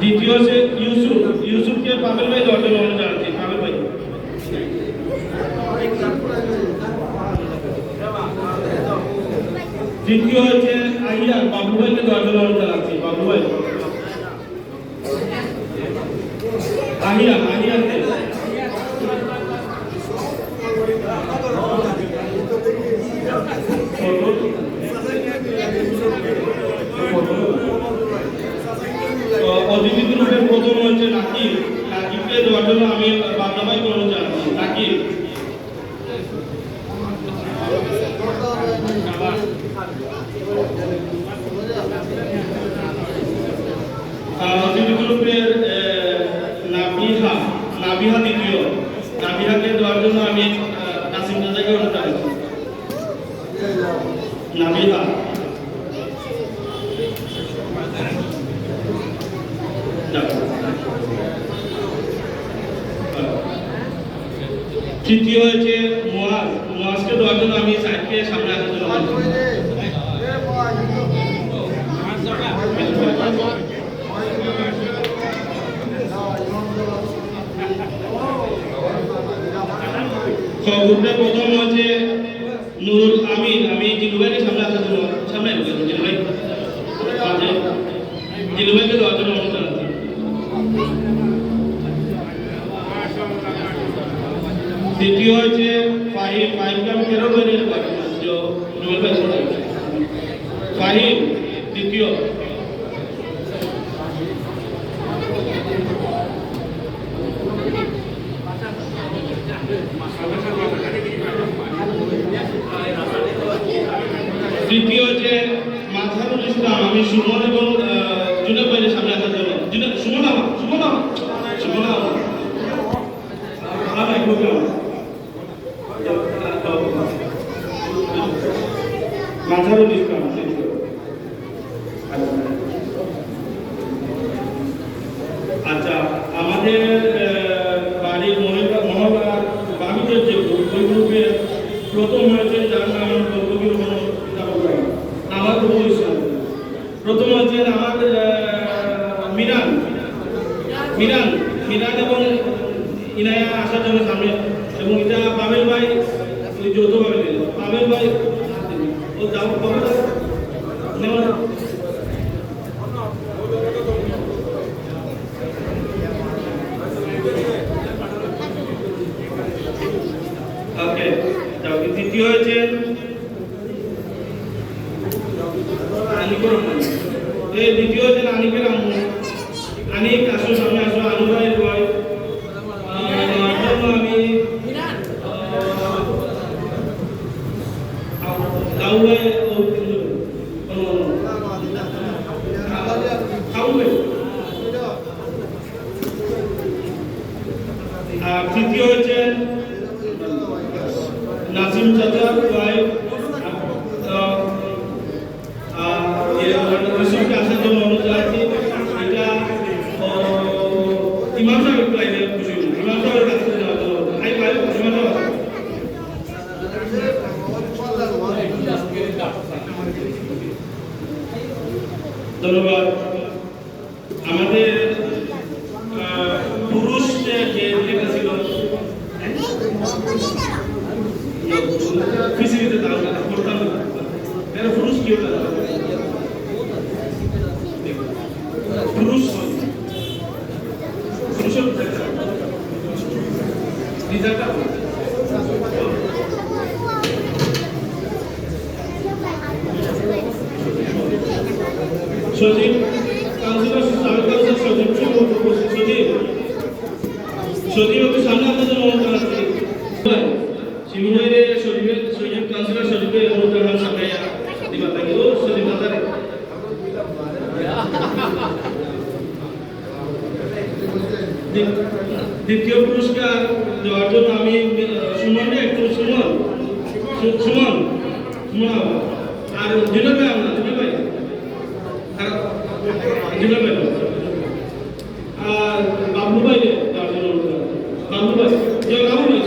দ্বিতীয় হচ্ছে ইউসুফ। ইউসুফকে পাবেল ভাই দরজা বলানো জানছি। পাবেল ভাই। তৃতীয় হচ্ছে আহিয়া। বাবু ভাইকে দরজা বলানো জানছি। বাবু ভাই। আহিয়া আহিয়াতে অতিথি গ্রুপের প্রথম হচ্ছে নাকিব। নাকিবকে দেওয়ার জন্য আমি বাংলা ভাই কোনো জানছি। নাকিব। অতিথি গ্রুপের নাবিহা। নাবিহা দ্বিতীয়। নাবিহাকে দেওয়ার জন্য আমি নাসিম দাদাকে অনুরোধ জানাচ্ছি। নাবিহা। তৃতীয় হচ্ছে মুয়াজ। মুয়াজকে দেওয়ার জন্য আমি সাইডকে সামনে আসার জন্য গ্রুপের প্রথম হচ্ছে নুরুল আমিন। আমি জিলুভাইকে সামনে আসার জন্য সামনে জিলুভাই জিলুভাইকে দেওয়ার জন্য অনুরোধ জানাচ্ছি। দ্বিতীয় হচ্ছে ফাহিম। ফাহিমকে আমি ফেরত হয়ে নিতে পারি ফাহিম দ্বিতীয়। তৃতীয় হচ্ছে মাজহারুল ইসলাম। আমি সুমন এবং জুনেদ ভাইয়ের সামনে আসার জন্য সুমন মাজহারুল ইসলাম। আচ্ছা, আমাদের বাড়ির মহল্লার বামিদের যে ওই গ্রুপের প্রথম হয়েছে যার নাম আমার প্রথম হচ্ছে আমার মিরান মিরান মিরান এবং ইনায়া আসার জন্য সামনে, এবং এটা পাবেল ভাই যৌথ পাবেল ভাই ও যাও পাবেল ওকে। তৃতীয় হয়েছে দ্বিতীয় হচ্ছে আনিকের আম্মু। আনিক আসো সামনে আসো। আনু ভাইয়ের ভাই আমি দাউ ভাই আর তৃতীয় হচ্ছে নাসিম চাচার ভাই আসার জন্য অনুরোধ জানাচ্ছি। এটা ইমাম সাহেব লাইনে খুশি ইমাম সাহেবের কাছ থেকে নেওয়ার জন্য ধন্যবাদ। আমাদের পুরুষ যে লেখা ছিল পৃথিবীতে করতাম পুরুষ কি ওটা পুরুষ পুরুষের রিজাল্টটা সজীব কাউন্সিলর সজীব সজীব একটু সামনে আপনাদের অনুরোধ জানাচ্ছি। শিবুভাইয়ের সজীব কাউন্সিলর সজীবের অনুরোধ জানার সামনে দিবা থাকি ও সজীব দাদারে দ্বিতীয় পুরস্কার দেওয়ার জন্য আমি সুমন একটু সুমন আর জুনেদ ভাই আমরা জুনেদ ভাই আর বাবু ভাই দেওয়ার জন্য বাবু ভাই লাভু ভাই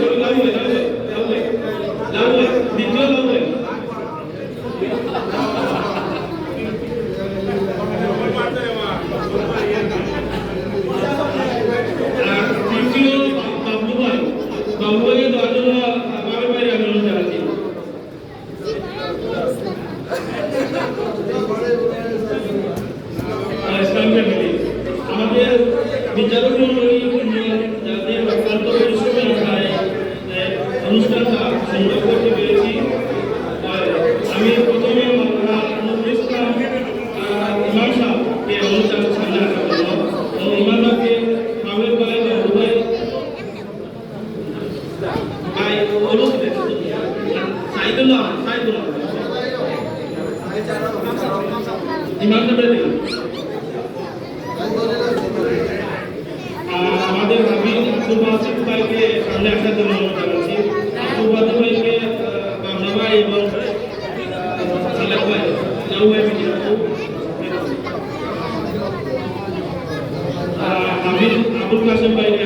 দ্বিতীয় লাভু ভাই বিচারক মণ্ডলী যাদের অত্যন্ত পরিশ্রমের আশায় অনুষ্ঠানটা সুন্দর করতে পেরেছি। আমি প্রথমে মাওলানা নুরুল ইসলাম ইমাম সাহেবকে অনুষ্ঠানের সামনে আসার জন্য ও ইমাম সাহেবকে মাহবুব ভাই ভাই অনুরোধ সাইদুল্লাহ ইমাম সাহেব আমাদের হাবিব আব্দুল বাসিত ভাইকে সামনে আসার জন্য অনুরোধ জানাচ্ছি। আব্দুল বাসিত ভাইকে বাবলা ভাই এবং সালাম ভাই নাও ভাই হাবিব আবুল কাসেম ভাইকে